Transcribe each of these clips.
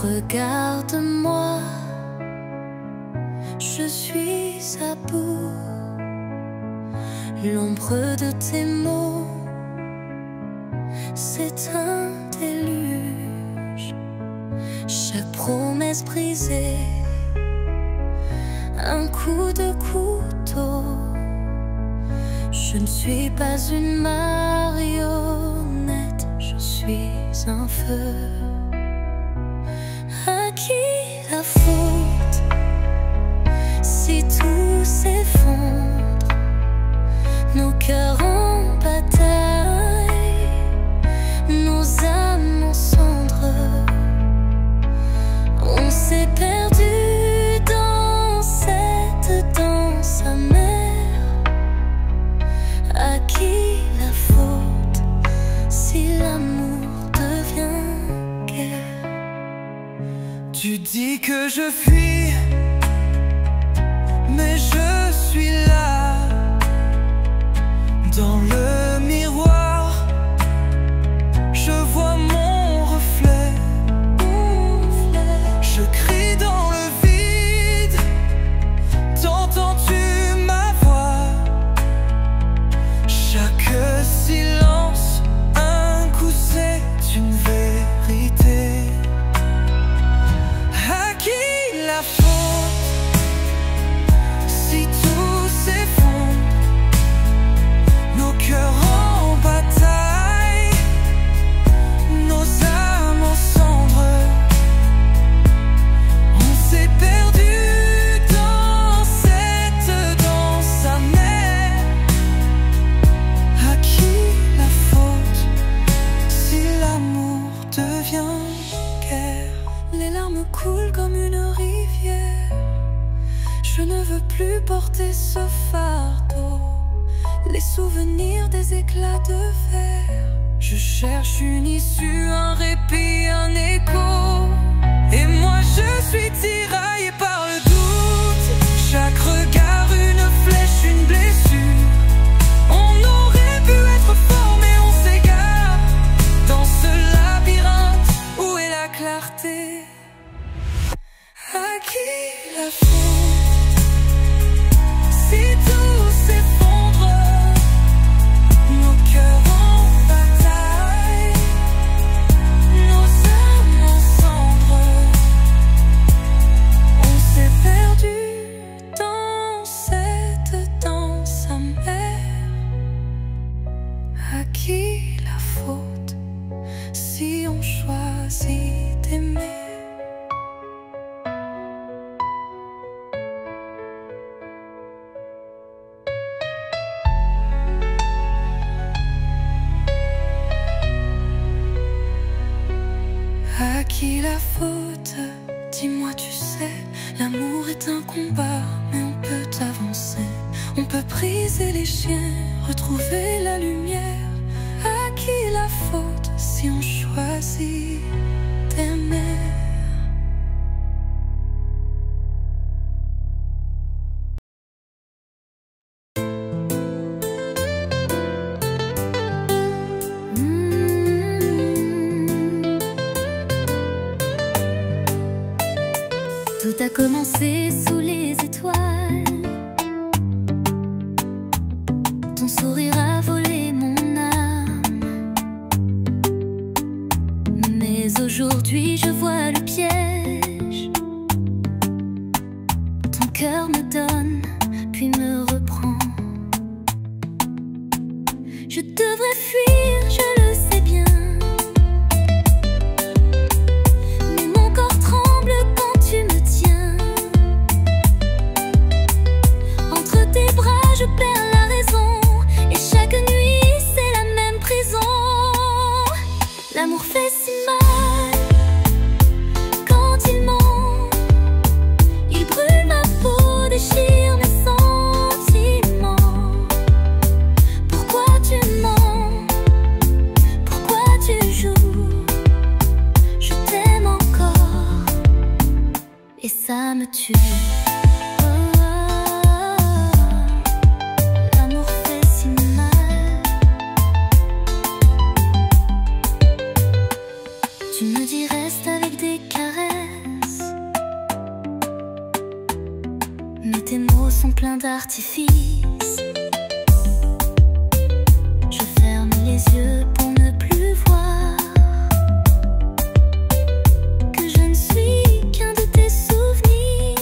Regarde-moi, je suis à bout. L'ombre de tes mots, c'est un déluge. Chaque promesse brisée, un coup de couteau. Je ne suis pas une marionnette, je suis un feu. À qui la faute si tout s'effondre, nos cœurs en bataille, nos âmes en cendres? On s'est perdu dans cette danse amère. À qui la faute si l'amour devient guerre? Tu dis que je fuis, mais je suis là. Dans le miroir, je vois mon reflet. Je crie dans le vide, t'entends-tu ma voix? Chaque silence, un coup c'est une vérité. À qui la faute si tout s'effondre, nos cœurs en bataille, nos âmes en cendres? On s'est perdu dans cette danse amère. À qui la faute si l'amour devient guerre? Les larmes coulent comme une rivière. Je ne veux plus porter ce fardeau. Les souvenirs des éclats de verre. Je cherche une issue, un répit, un écho. Et moi je suis tiraillé par le doute. Chaque regard une flèche, une blessure. On aurait pu être fort mais on s'égare dans ce labyrinthe. Où est la clarté? À qui la faute si tout s'effondre, nos cœurs en bataille, nos âmes en cendres? On s'est perdu dans cette danse amère. À qui la faute si on choisit d'aimer? À qui la faute? Dis-moi, tu sais, l'amour est un combat, mais on peut avancer. On peut briser les chiens, retrouver la lumière. À qui la faute si on choisit d'aimer? Tout a commencé sous les étoiles. Ton sourire a volé mon âme. Mais aujourd'hui je vois le piège. Ton cœur me donne, puis me reprend. Je devrais fuir, je le sais bien. Mais mon corps tremble quand tu me tiens. Entre tes bras je perds la raison. Et chaque nuit c'est la même prison. L'amour fait si mal quand il ment. Il brûle ma peau, déchire mes sentiments. Pourquoi tu mens? et ça me tue. L'amour fait si mal. Tu me dis reste avec des caresses, mais tes mots sont pleins d'artifice. Je ferme les yeux pour ne plus voir que je ne suis qu'un de tes souvenirs.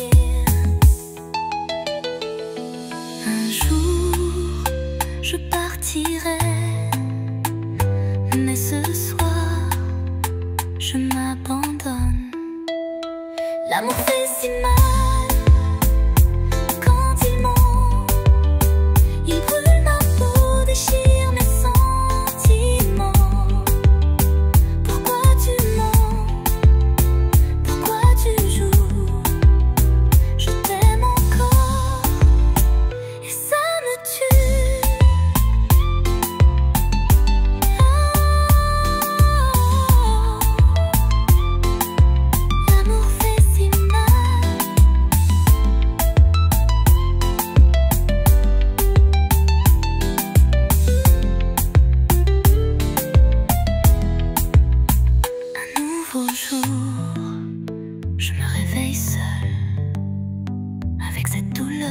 Un jour, je partirai, mais ce soir, je m'abandonne. L'amour fait si mal. Je me réveille seule avec cette douleur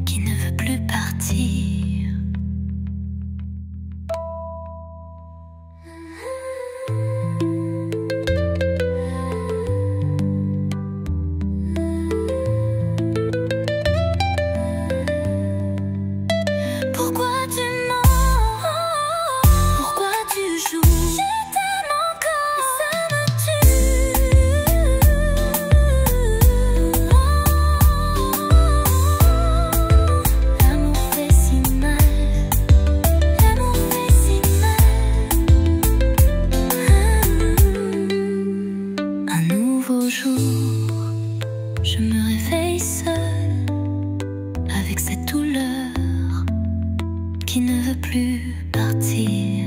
qui ne veut plus partir. Pourquoi tu mens? Pourquoi tu joues? Je me réveille seule avec cette douleur qui ne veut plus partir.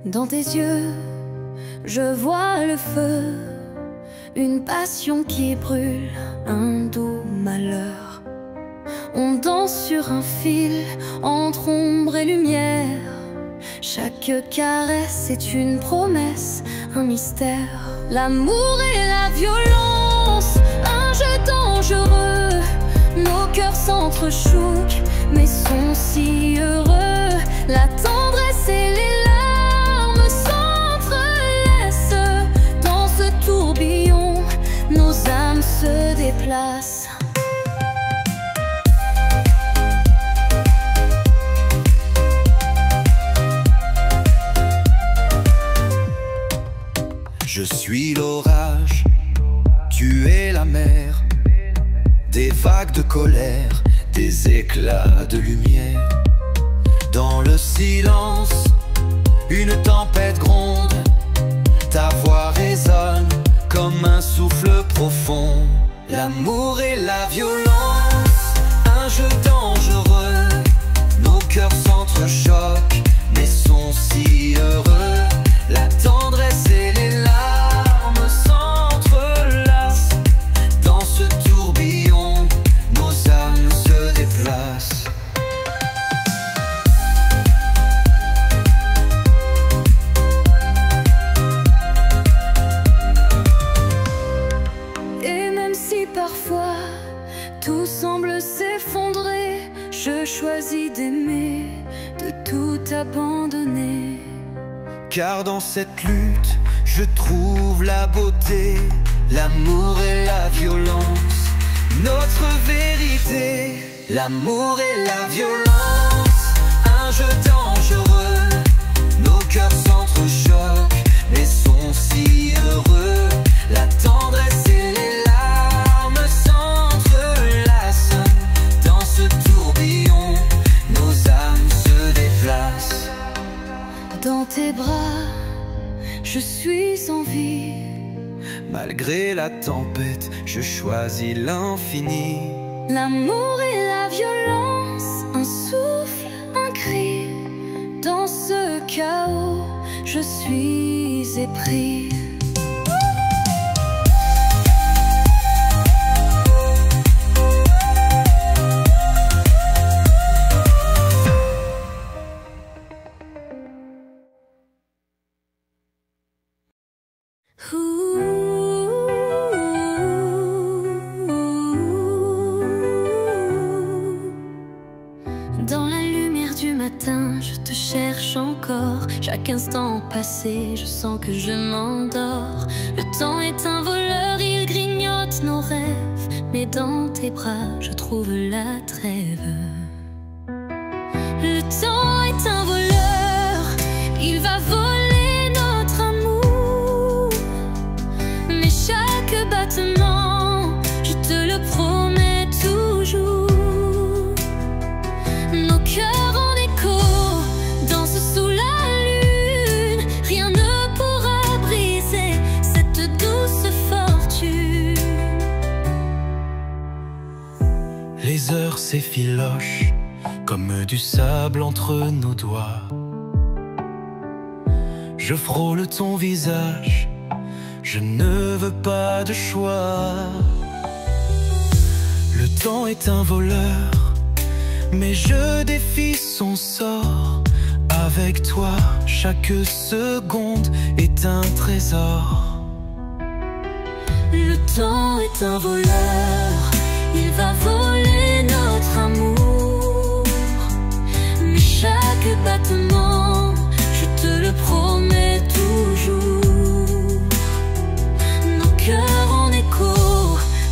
Dans tes yeux, je vois le feu, une passion qui brûle, un doux malheur. On danse sur un fil, entre ombre et lumière. Chaque caresse est une promesse, un mystère. L'amour et la violence, un jeu dangereux. Nos cœurs s'entrechoquent, mais sont si heureux. La tendresse et les larmes s'entrelacent. Dans ce tourbillon, nos âmes se déplacent. Je suis l'orage, tu es la mer, des vagues de colère, des éclats de lumière. Dans le silence, une tempête gronde, ta voix résonne comme un souffle profond. L'amour et la violence, un jeu dangereux. Nos cœurs s'entrechoquent, mais sont si heureux. La tendresse et les larmes s'entrelacent. Dans ce tourbillon, nos âmes se déplacent. Parfois, tout semble s'effondrer. Je choisis d'aimer, de tout abandonner. Car dans cette lutte, je trouve la beauté, l'amour et la violence, notre vérité. L'amour et la violence, un jeu dangereux. Nos cœurs s'entrechoquent, mais sont si heureux. La tendresse et les larmes s'entrelacent. Dans ce tourbillon, nos âmes se déplacent. Dans tes bras, je suis en vie. Malgré la tempête, je choisis l'infini. L'amour et la violence, un souffle, un cri. Dans ce chaos, je suis épris. Dans la lumière du matin, je te cherche encore. Chaque instant passé, je sens que je m'endors. Le temps est un voleur, il grignote nos rêves. Mais dans tes bras, je trouve la trêve. Le temps est un voleur, il va voler notre amour. Mais chaque battement, je te le promets toujours. Nos cœurs en écho dansent sous la lune. Rien ne pourra briser cette douce fortune. Les heures s'effilochent comme du sable entre nos doigts. Je frôle ton visage, je ne veux pas de choix. Le temps est un voleur, mais je défie son sort. Avec toi, chaque seconde est un trésor. Le temps est un voleur, il va voler notre amour. Mais chaque battement, je te le promets toujours. Nos cœurs en écho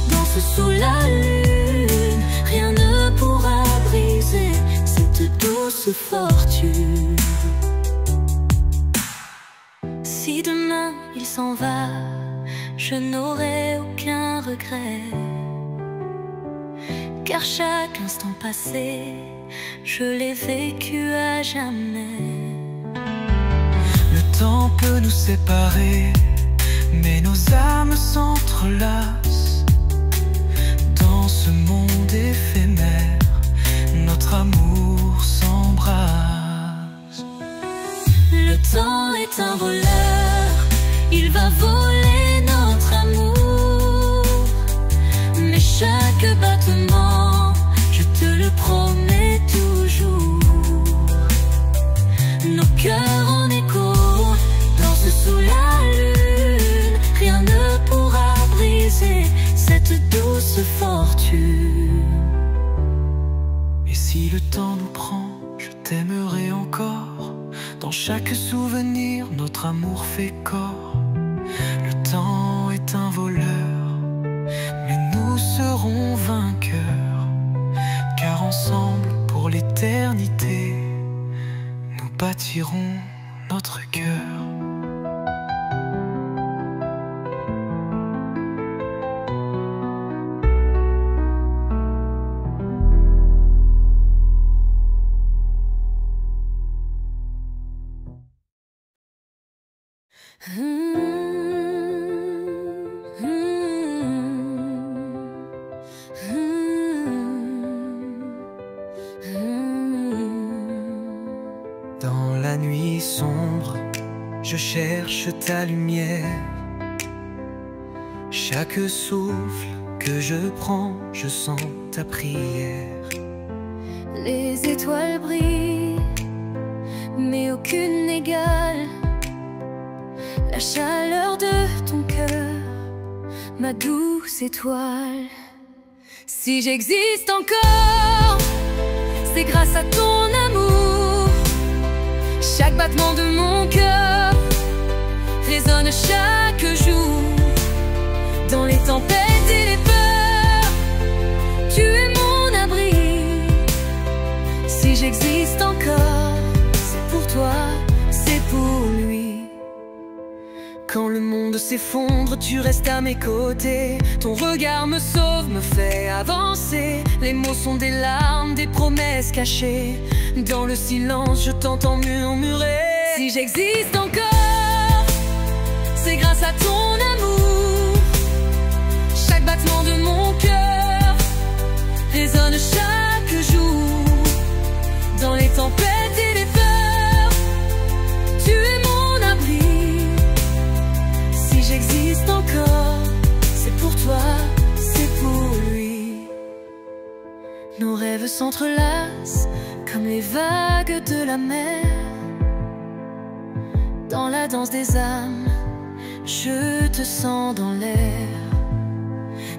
dansent sous la lune. Rien ne pourra briser cette douce fortune. Si demain il s'en va, je n'aurai aucun regret. Car chaque instant passé, je l'ai vécu à jamais. Le temps peut nous séparer, mais nos âmes s'entrelacent. Dans ce monde éphémère, notre amour s'embrasse. Le temps est un voleur, il va voler notre amour. Mais chaque battement, je te le promets toujours. Nos cœurs en écho dansent sous la lune. Rien ne pourra briser cette douce fortune. Et si le temps nous prend, je t'aimerai encore. Dans chaque souvenir, notre amour fait corps. Le temps est un voleur, mais nous serons vainqueurs. Car ensemble, pour l'éternité, nous bâtirons notre cœur. Dans la nuit sombre, je cherche ta lumière. Chaque souffle que je prends, je sens ta prière. Les étoiles brillent, mais aucune n'égale la chaleur de ton cœur, ma douce étoile. Si j'existe encore, c'est grâce à ton amour. Chaque battement de mon cœur résonne chaque jour. Dans les tempêtes et les peurs, tu es mon abri. Si j'existe encore, c'est pour toi, c'est pour lui. Quand le monde s'effondre, tu restes à mes côtés. Ton regard me sauve, me fait avancer. Les mots sont des larmes, des promesses cachées. Dans le silence, je t'entends murmurer. Si j'existe encore, c'est grâce à ton amour. s'entrelacent comme les vagues de la mer. Dans la danse des âmes, je te sens dans l'air.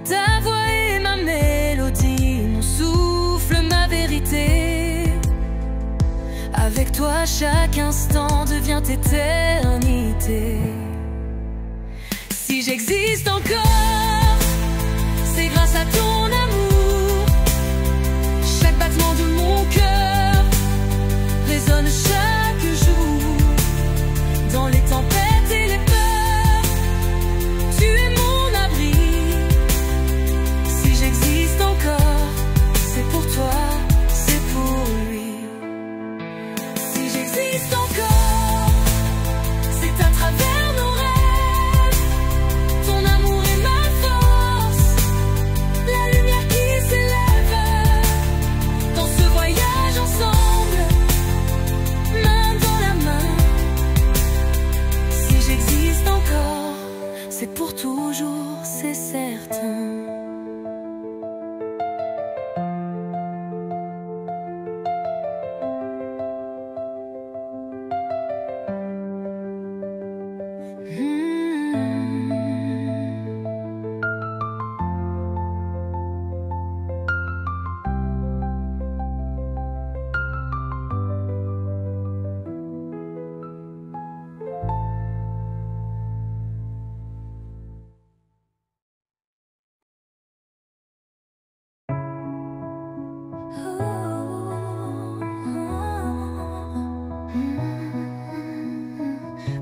Ta voix est ma mélodie, mon souffle, ma vérité. Avec toi, chaque instant devient éternité. Si j'existe encore, c'est grâce à ton amour. Chaque battement de mon cœur résonne chaque jour. Dans les tempêtes et les peurs, tu es mon abri. Si j'existe encore, c'est pour toi, c'est pour lui. Si j'existe encore, c'est à travers nos rêves. Ton amour est ma force, la lumière qui s'élève. Dans ce voyage ensemble, main dans la main. Si j'existe encore, c'est pour toujours, c'est certain.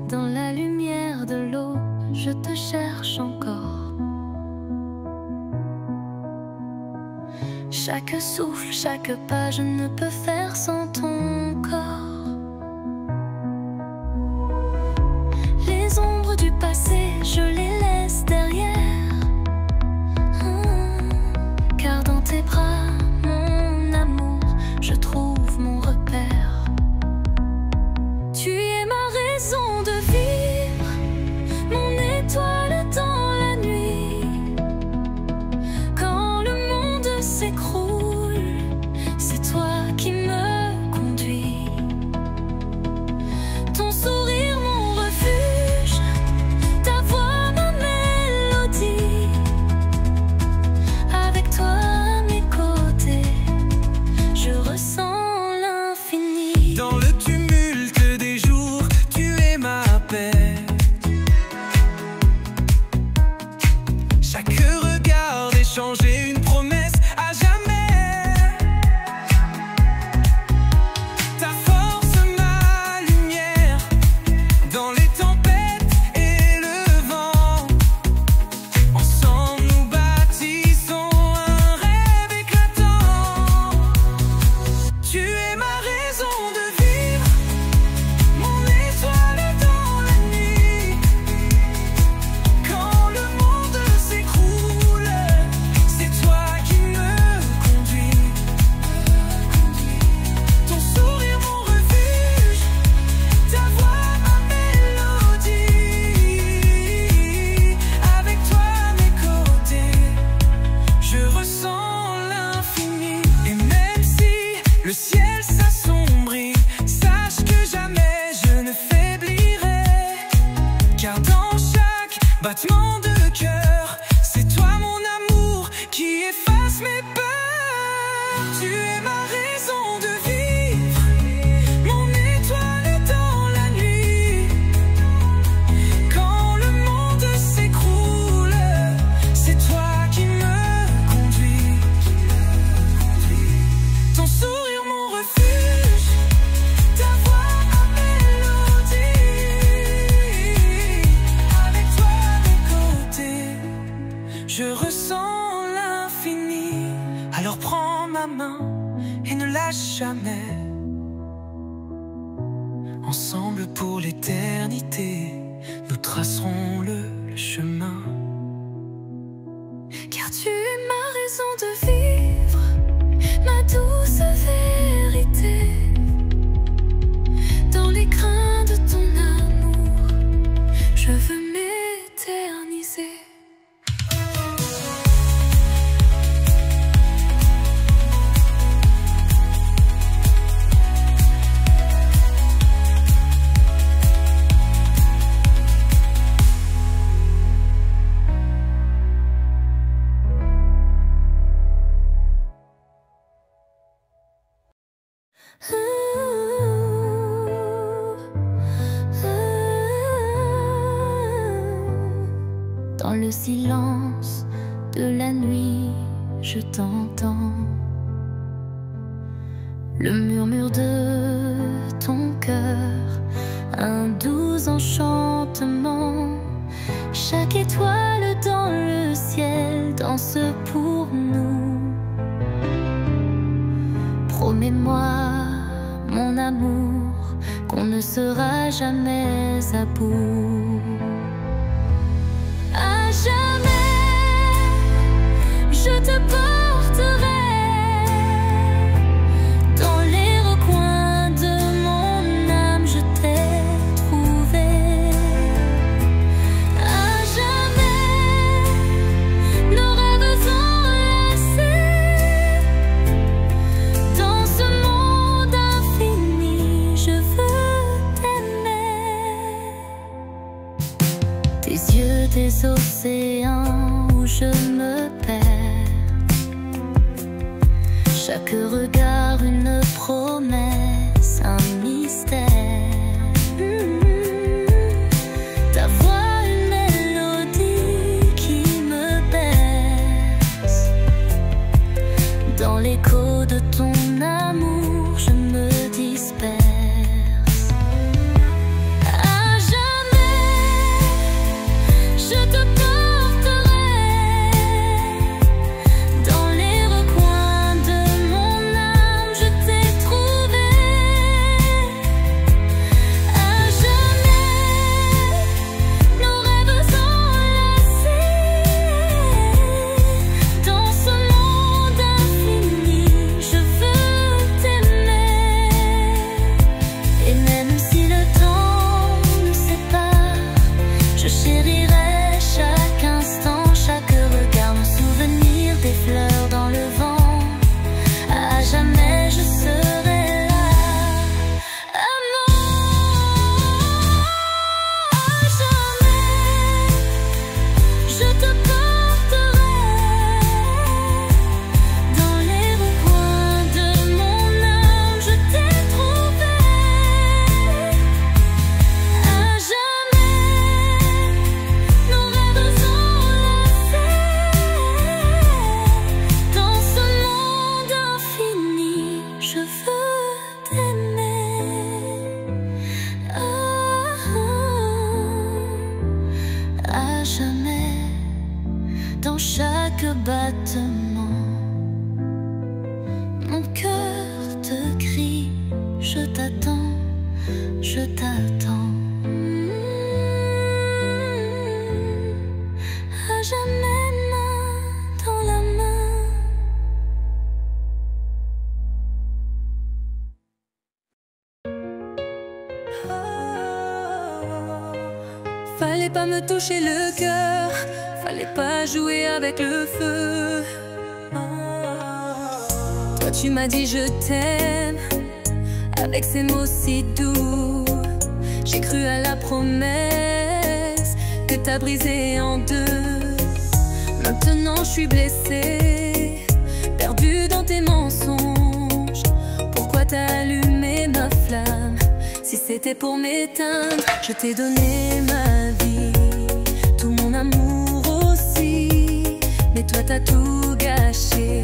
Dans la lumière de l'eau, je te cherche encore. Chaque souffle, chaque pas, je ne peux faire sans ton corps. Les ombres du passé, je les laisse derrière. Car dans tes bras, mon amour, je trouve mon repère. Tu es ma raison de vivre, mon étoile dans la nuit. Quand le monde s'écroule, c'est toi qui me conduis. Ton sourire, mon refuge, ta voix, ma mélodie. Avec toi à mes côtés, je ressens l'infini. Dans le tumulte des jours, tu es ma paix. Chaque regard échangé, une promesse à jamais. Ta force, ma lumière, dans les tempêtes et le vent. Ensemble nous bâtissons un rêve éclatant. Tu es ma raison de vivre, mon étoile dans la nuit. Quand le monde s'écroule, c'est toi qui me conduis. Ton sourire, mon refuge, ta voix, ma mélodie. Avec toi à mes côtés, je ressens l'infini. Et même si le ciel s'assombrit, sache que jamais je ne faiblirai. Car dans chaque battement de cœur, c'est toi mon amour qui efface mes peurs. Tu es ma raison de vivre, mon étoile dans la nuit. Quand le monde s'écroule, c'est toi qui me conduis. Ton sourire, mon refuge, ta voix, ma mélodie. Avec toi à mes côtés, je ressens l'infini. Alors prends ma main et ne lâche jamais. Ensemble pour l'éternité, nous tracerons le chemin. Car tu es ma raison de vivre, ma douce vérité. Dans les crins de ton amour, je veux m'éterniser. silence de la nuit, je t'entends. Le murmure de ton cœur, un doux enchantement. Chaque étoile dans le ciel danse pour nous. Promets-moi, mon amour, qu'on ne sera jamais à bout. À jamais, je te porterai dans les recoins de mon âme, je t'ai trouvé. À jamais, nos rêves enlacés. Dans ce monde infini, je veux t'aimer. Tes yeux, des océans où je me perds. Chaque regard, une promesse, un mystère. Ta voix, une mélodie qui me berce. Dans l'écho de ton amour, je me disperse. À jamais, je te porterai dans les recoins de mon âme, je t'ai trouvé. À jamais, nos rêves enlacés. Dans ce monde infini, je veux t'aimer. Et même si le temps nous sépare, je chérirai chaque instant, chaque regard, nos souvenirs, des fleurs dans le vent. À jamais je serai là. Amour, à jamais, je te porterai dans les recoins de mon âme, je t'ai trouvé. À jamais, nos rêves enlacés. Dans ce monde infini, je veux t'aimer. À jamais, dans chaque battement, mon cœur te crie, je t'attends, je t'attends. À jamais, main dans la main. Fallait pas me toucher le cœur, fallait pas jouer avec le feu. Toi tu m'as dit je t'aime, avec ces mots si doux. J'ai cru à la promesse que t'as brisée en deux. Maintenant je suis blessée, perdue dans tes mensonges. Pourquoi t'as allumé ma flamme? Si c'était pour m'éteindre, je t'ai donné ma vie, tout mon amour aussi. Mais toi t'as tout gâché,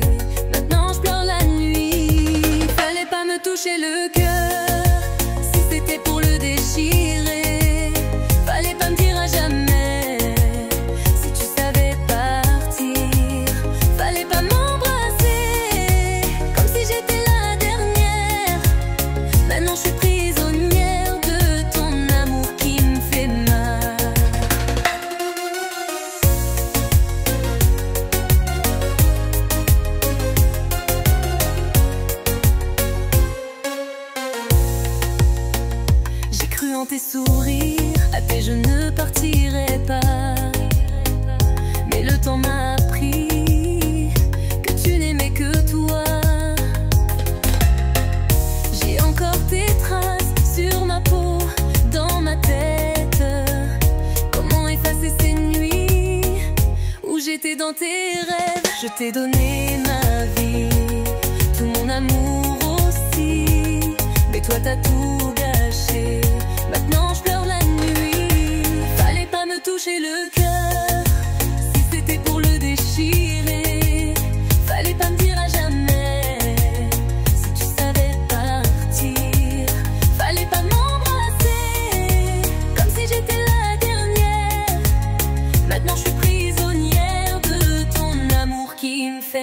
maintenant je pleure la nuit. Fallait pas me toucher le cœur, si c'était pour le déchirer. Fallait pas me dire à jamais, si tu savais partir. Fallait pas m'embrasser, comme si j'étais la dernière. Maintenant je suis prisonnière de ton amour qui me fait mal. J'ai cru en tes sourires, à tes je ne partirai pas. Mais le temps m'a appris que tu n'aimais que toi. J'ai encore tes traces sur ma peau, dans ma tête. Comment effacer ces nuits où j'étais dans tes rêves? Je t'ai donné ma vie, tout mon amour aussi. Mais toi t'as tout gâché, maintenant je pleure la nuit. Fallait pas me toucher le cœur,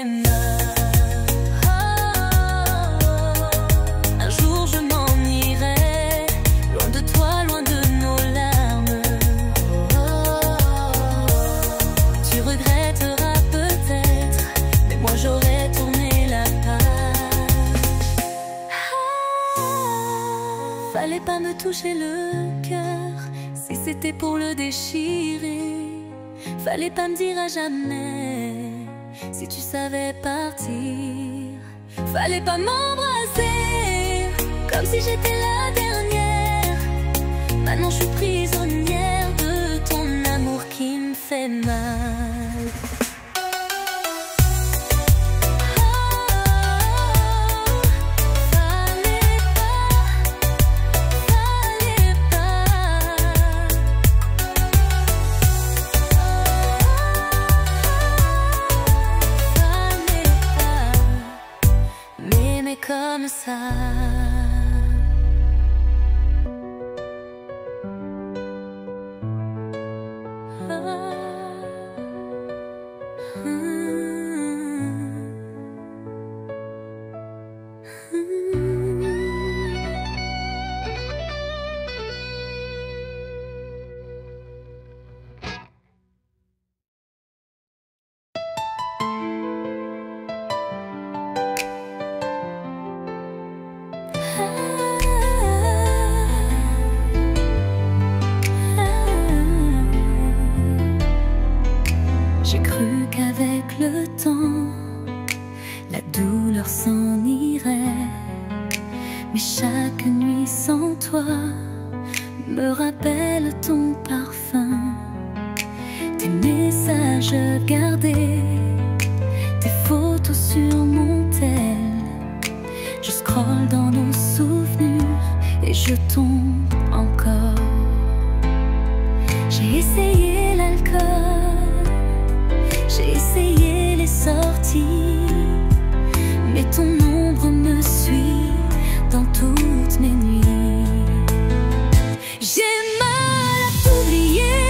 fait mal. Un jour je m'en irai, loin de toi, loin de nos larmes. Tu regretteras peut-être, mais moi j'aurais tourné la page. Fallait pas me toucher le cœur, si c'était pour le déchirer. Fallait pas me dire à jamais, si tu savais partir. Fallait pas m'embrasser, comme si j'étais la dernière. Maintenant je suis prisonnière de ton amour qui me fait mal. Comme ça. J'ai cru qu'avec le temps, la douleur s'en irait. Mais chaque nuit sans toi me rappelle ton parfum, tes messages gardés, tes photos sur mon tel. Je scrolle dans nos souvenirs et je tombe encore. J'ai essayé l'alcool, j'ai essayé les sorties, mais ton ombre me suit dans toutes mes nuits. J'ai mal à t'oublier,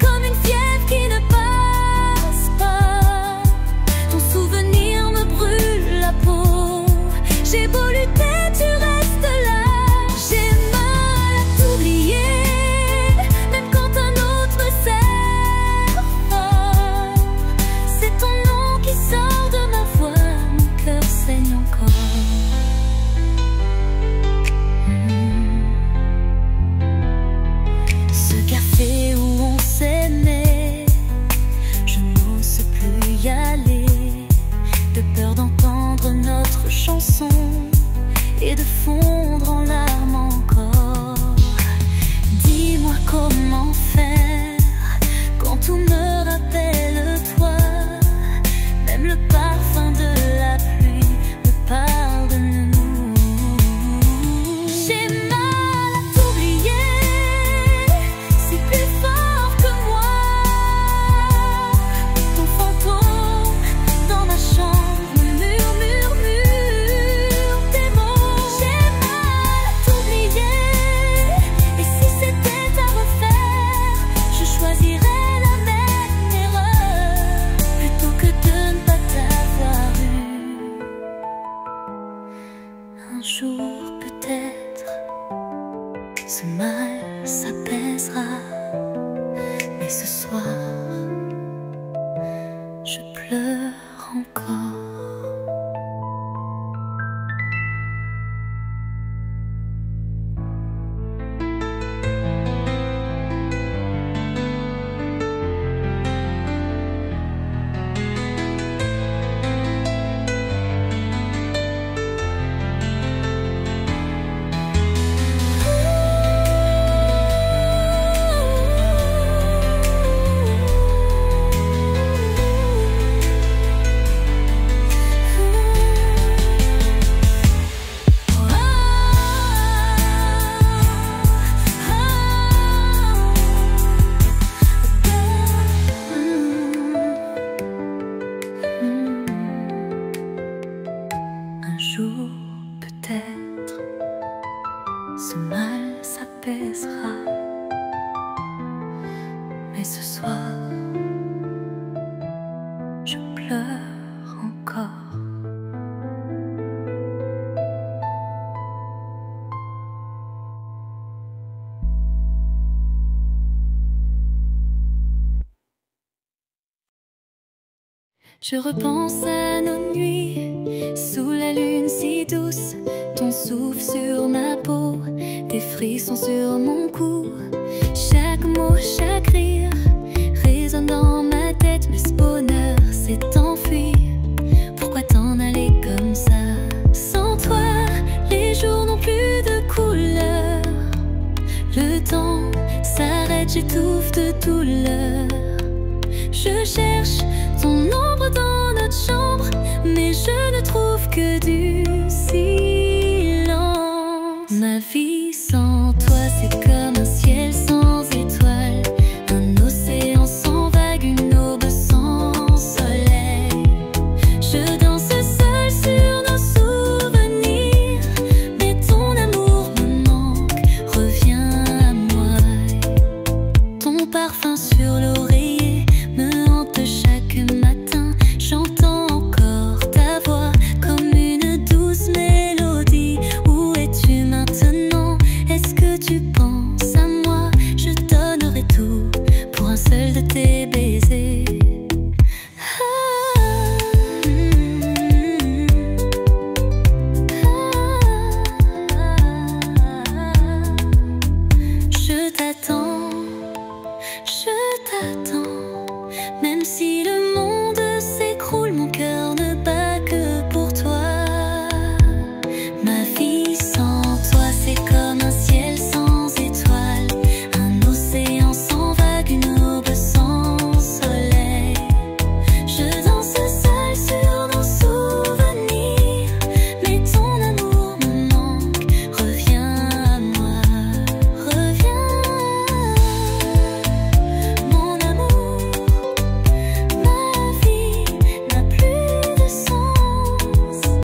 comme une fièvre qui ne passe pas. Ton souvenir me brûle la peau, j'ai beau lutter, tu restes là. J'ai mal à t'oublier, même quand un autre me serre fort. C'est ton nom qui sort de ma voix, mon cœur saigne encore. Ce café où on s'aimait, je n'ose plus y aller, de peur d'entendre notre chanson et de fondre en larmes encore. Dis-moi comment faire quand tout me rappelle toi. Même le parfum de la pluie me parle de nous. J'ai mal à t'oublier, c'est plus fort que moi. Ton fantôme dans ma chambre me murmure tes mots. J'ai mal à t'oublier, et si c'était à refaire, je choisirais la même erreur plutôt que de ne pas t'avoir eu. Un jour peut-être ce mal s'apaisera, mais ce soir je pleure encore. Un jour peut-être ce mal s'apaisera, mais ce soir je pleure. Je repense à nos nuits, sous la lune si douce, ton souffle sur ma peau, tes frissons sur mon cou. Chaque mot, chaque rire résonne dans ma tête, mais ce bonheur s'est enfui. Pourquoi t'en aller comme ça? Sans toi, les jours n'ont plus de couleur. Le temps s'arrête, j'étouffe de douleur. Je cherche ton ombre dans notre chambre, mais je ne trouve que du silence. Ma vie sans toi, c'est comme un ciel sans étoiles, un océan sans vagues, une aube sans soleil. Je danse seule sur nos souvenirs, mais ton amour me manque, reviens à moi. Ton parfum sur l'oreiller me hante chaque matin. J'entends encore ta voix comme une douce mélodie. Où es-tu maintenant? Est-ce que tu penses à moi? Je donnerai tout pour un seul de tes baisers. Je t'attends, même si le monde